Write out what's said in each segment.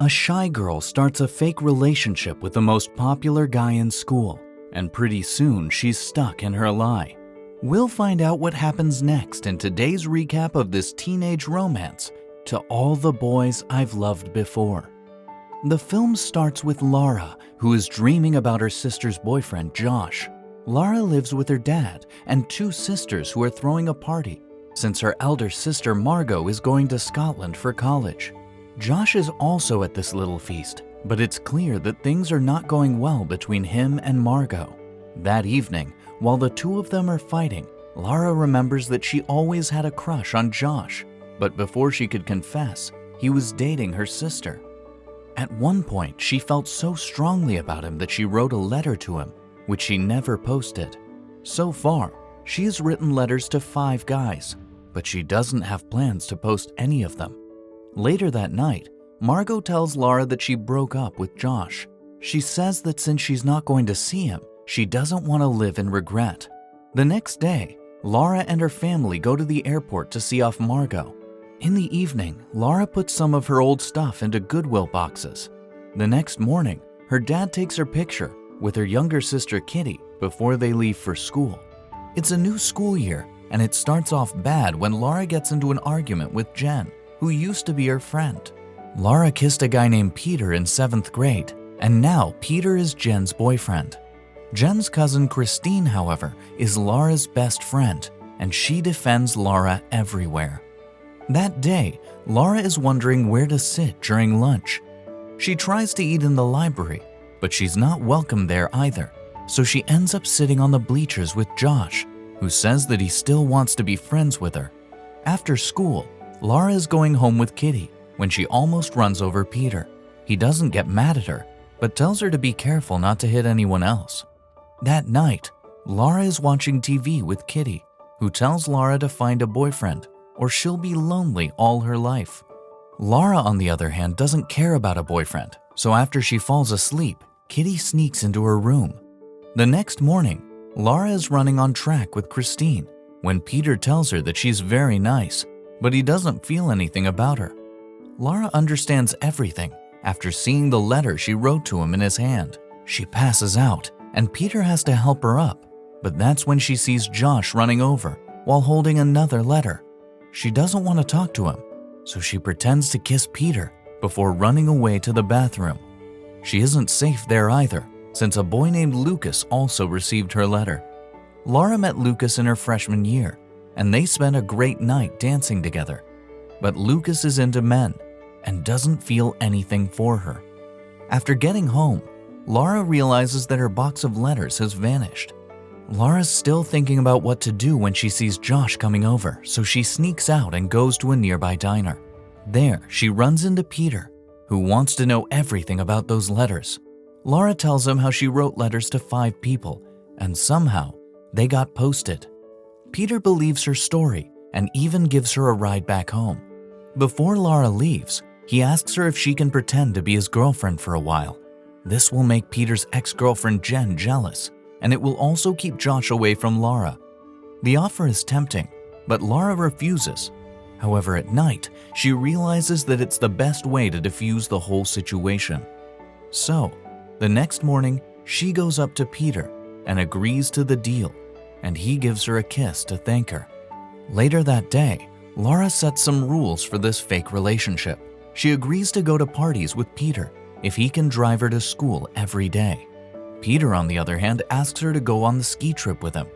A shy girl starts a fake relationship with the most popular guy in school, and pretty soon she's stuck in her lie. We'll find out what happens next in today's recap of this teenage romance, To All the Boys I've Loved Before. The film starts with Lara, who is dreaming about her sister's boyfriend, Josh. Lara lives with her dad and two sisters who are throwing a party, since her elder sister Margot is going to Scotland for college. Josh is also at this little feast, but it's clear that things are not going well between him and Margot. That evening, while the two of them are fighting, Lara remembers that she always had a crush on Josh, but before she could confess, he was dating her sister. At one point, she felt so strongly about him that she wrote a letter to him, which she never posted. So far, she has written letters to 5 guys, but she doesn't have plans to post any of them. Later that night, Margot tells Lara that she broke up with Josh. She says that since she's not going to see him, she doesn't want to live in regret. The next day, Lara and her family go to the airport to see off Margot. In the evening, Lara puts some of her old stuff into Goodwill boxes. The next morning, her dad takes her picture with her younger sister Kitty before they leave for school. It's a new school year, and it starts off bad when Lara gets into an argument with Jen, who used to be her friend. Lara kissed a guy named Peter in 7th grade, and now Peter is Jen's boyfriend. Jen's cousin Christine, however, is Lara's best friend, and she defends Lara everywhere. That day, Lara is wondering where to sit during lunch. She tries to eat in the library, but she's not welcome there either, so she ends up sitting on the bleachers with Josh, who says that he still wants to be friends with her. After school, Lara is going home with Kitty when she almost runs over Peter. He doesn't get mad at her, but tells her to be careful not to hit anyone else. That night, Lara is watching TV with Kitty, who tells Lara to find a boyfriend or she'll be lonely all her life. Lara, on the other hand, doesn't care about a boyfriend, so after she falls asleep, Kitty sneaks into her room. The next morning, Lara is running on track with Christine when Peter tells her that she's very nice, but he doesn't feel anything about her. Lara understands everything after seeing the letter she wrote to him in his hand. She passes out, and Peter has to help her up, but that's when she sees Josh running over while holding another letter. She doesn't want to talk to him, so she pretends to kiss Peter before running away to the bathroom. She isn't safe there either, since a boy named Lucas also received her letter. Lara met Lucas in her freshman year, and they spent a great night dancing together. But Lucas is into men and doesn't feel anything for her. After getting home, Lara realizes that her box of letters has vanished. Lara's still thinking about what to do when she sees Josh coming over, so she sneaks out and goes to a nearby diner. There, she runs into Peter, who wants to know everything about those letters. Lara tells him how she wrote letters to 5 people, and somehow they got posted. Peter believes her story and even gives her a ride back home. Before Lara leaves, he asks her if she can pretend to be his girlfriend for a while. This will make Peter's ex-girlfriend Jen jealous, and it will also keep Josh away from Lara. The offer is tempting, but Lara refuses. However, at night, she realizes that it's the best way to defuse the whole situation. So, the next morning, she goes up to Peter and agrees to the deal, and he gives her a kiss to thank her. Later that day, Lara sets some rules for this fake relationship. She agrees to go to parties with Peter if he can drive her to school every day. Peter, on the other hand, asks her to go on the ski trip with him,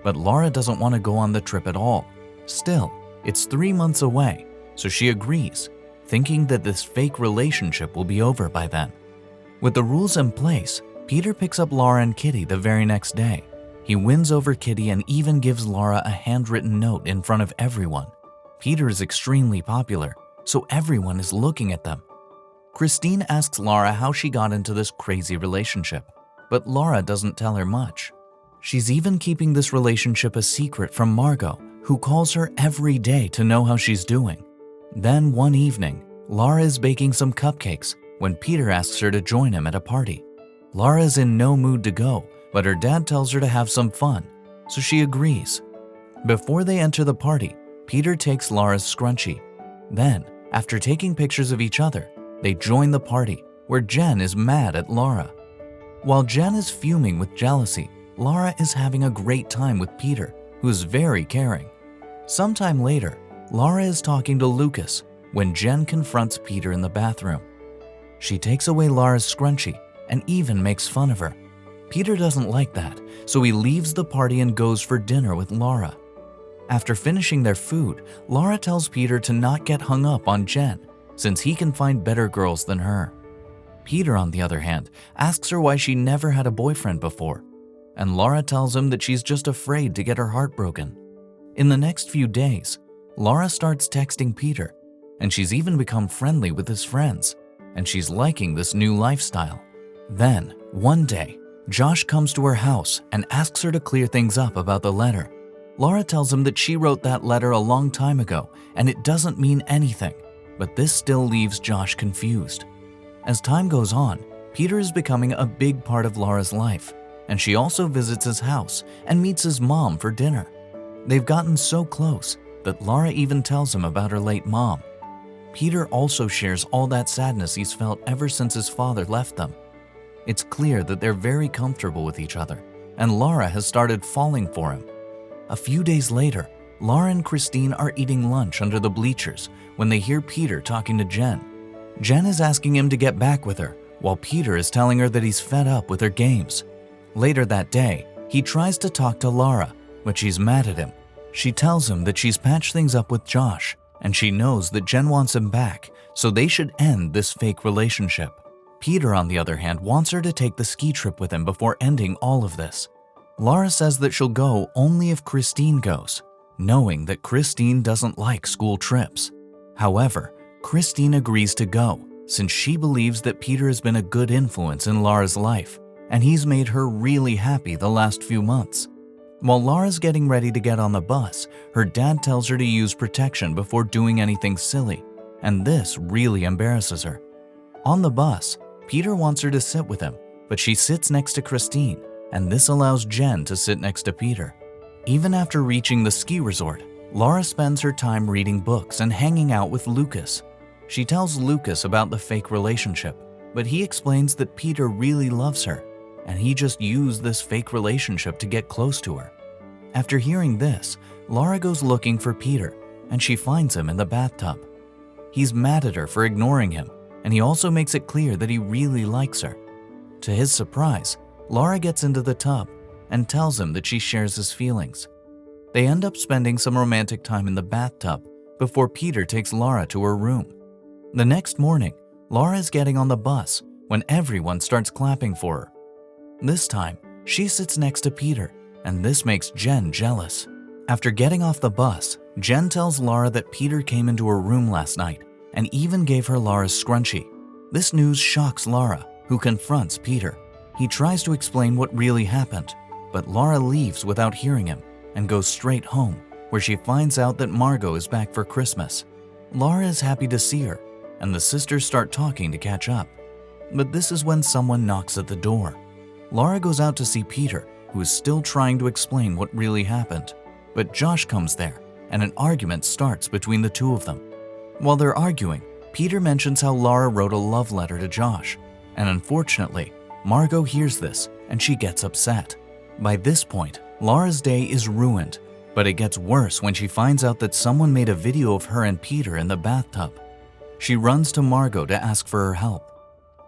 but Lara doesn't want to go on the trip at all. Still, it's 3 months away, so she agrees, thinking that this fake relationship will be over by then. With the rules in place, Peter picks up Lara and Kitty the very next day. He wins over Kitty and even gives Lara a handwritten note in front of everyone. Peter is extremely popular, so everyone is looking at them. Christine asks Lara how she got into this crazy relationship, but Lara doesn't tell her much. She's even keeping this relationship a secret from Margot, who calls her every day to know how she's doing. Then one evening, Lara is baking some cupcakes when Peter asks her to join him at a party. Lara is in no mood to go, but her dad tells her to have some fun, so she agrees. Before they enter the party, Peter takes Lara's scrunchie. Then, after taking pictures of each other, They join the party, where Jen is mad at Laura. While Jen is fuming with jealousy, Laura is having a great time with Peter, who is very caring. Sometime later, Laura is talking to Lucas when Jen confronts Peter in the bathroom. She takes away Laura's scrunchie and even makes fun of her. Peter doesn't like that, so he leaves the party and goes for dinner with Laura. After finishing their food, Laura tells Peter to not get hung up on Jen, since he can find better girls than her. Peter, on the other hand, asks her why she never had a boyfriend before, and Laura tells him that she's just afraid to get her heart broken. In the next few days, Laura starts texting Peter, and she's even become friendly with his friends, and she's liking this new lifestyle. Then, one day, Josh comes to her house and asks her to clear things up about the letter. Laura tells him that she wrote that letter a long time ago and it doesn't mean anything, but this still leaves Josh confused. As time goes on, Peter is becoming a big part of Laura's life, and she also visits his house and meets his mom for dinner. They've gotten so close that Laura even tells him about her late mom. Peter also shares all that sadness he's felt ever since his father left them. It's clear that they're very comfortable with each other, and Laura has started falling for him. A few days later, Laura and Christine are eating lunch under the bleachers when they hear Peter talking to Jen. Jen is asking him to get back with her, while Peter is telling her that he's fed up with her games. Later that day, he tries to talk to Laura, but she's mad at him. She tells him that she's patched things up with Josh, and she knows that Jen wants him back, so they should end this fake relationship. Peter, on the other hand, wants her to take the ski trip with him before ending all of this. Laura says that she'll go only if Christine goes, knowing that Christine doesn't like school trips. However, Christine agrees to go, since she believes that Peter has been a good influence in Laura's life, and he's made her really happy the last few months. While Laura's getting ready to get on the bus, her dad tells her to use protection before doing anything silly, and this really embarrasses her. On the bus, Peter wants her to sit with him, but she sits next to Christine, and this allows Jen to sit next to Peter. Even after reaching the ski resort, Laura spends her time reading books and hanging out with Lucas. She tells Lucas about the fake relationship, but he explains that Peter really loves her, and he just used this fake relationship to get close to her. After hearing this, Laura goes looking for Peter, and she finds him in the bathtub. He's mad at her for ignoring him, and he also makes it clear that he really likes her. To his surprise, Laura gets into the tub and tells him that she shares his feelings. They end up spending some romantic time in the bathtub before Peter takes Laura to her room. The next morning, Laura is getting on the bus when everyone starts clapping for her. This time, she sits next to Peter, and this makes Jen jealous. After getting off the bus, Jen tells Laura that Peter came into her room last night and even gave her Laura's scrunchie. This news shocks Laura, who confronts Peter. He tries to explain what really happened, but Laura leaves without hearing him and goes straight home, where she finds out that Margot is back for Christmas. Laura is happy to see her, and the sisters start talking to catch up. But this is when someone knocks at the door. Laura goes out to see Peter, who is still trying to explain what really happened. But Josh comes there, and an argument starts between the two of them. While they're arguing, Peter mentions how Laura wrote a love letter to Josh, and unfortunately, Margot hears this and she gets upset. By this point, Laura's day is ruined, but it gets worse when she finds out that someone made a video of her and Peter in the bathtub. She runs to Margot to ask for her help.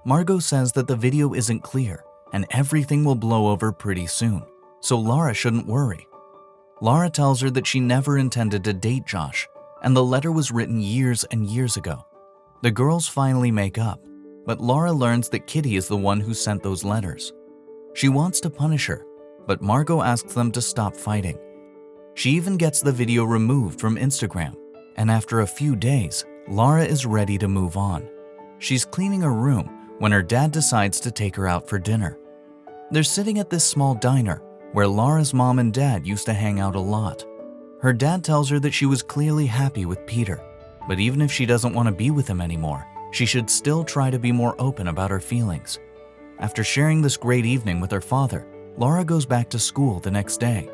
Margot says that the video isn't clear and everything will blow over pretty soon, so Laura shouldn't worry. Laura tells her that she never intended to date Josh, and the letter was written years and years ago. The girls finally make up, but Laura learns that Kitty is the one who sent those letters. She wants to punish her, but Margot asks them to stop fighting. She even gets the video removed from Instagram, and after a few days, Laura is ready to move on. She's cleaning her room when her dad decides to take her out for dinner. They're sitting at this small diner where Laura's mom and dad used to hang out a lot. Her dad tells her that she was clearly happy with Peter, but even if she doesn't want to be with him anymore, she should still try to be more open about her feelings. After sharing this great evening with her father, Laura goes back to school the next day.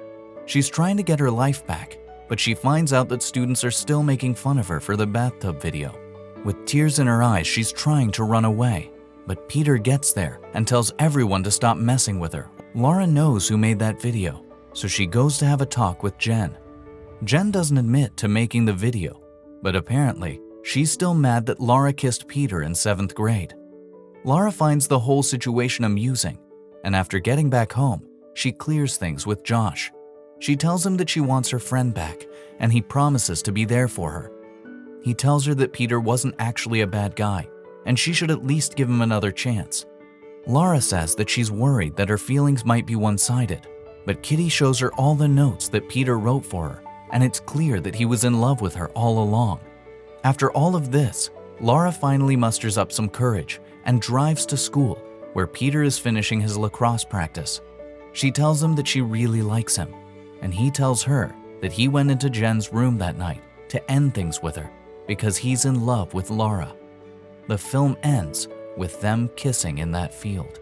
She's trying to get her life back, but she finds out that students are still making fun of her for the bathtub video. With tears in her eyes, she's trying to run away, but Peter gets there and tells everyone to stop messing with her. Laura knows who made that video, so she goes to have a talk with Jen. Jen doesn't admit to making the video, but apparently she's still mad that Laura kissed Peter in 7th grade. Laura finds the whole situation amusing, and after getting back home, she clears things with Josh. She tells him that she wants her friend back, and he promises to be there for her. He tells her that Peter wasn't actually a bad guy, and she should at least give him another chance. Laura says that she's worried that her feelings might be one-sided, but Kitty shows her all the notes that Peter wrote for her, and it's clear that he was in love with her all along. After all of this, Laura finally musters up some courage and drives to school, where Peter is finishing his lacrosse practice. She tells him that she really likes him, and he tells her that he went into Jen's room that night to end things with her because he's in love with Laura. The film ends with them kissing in that field.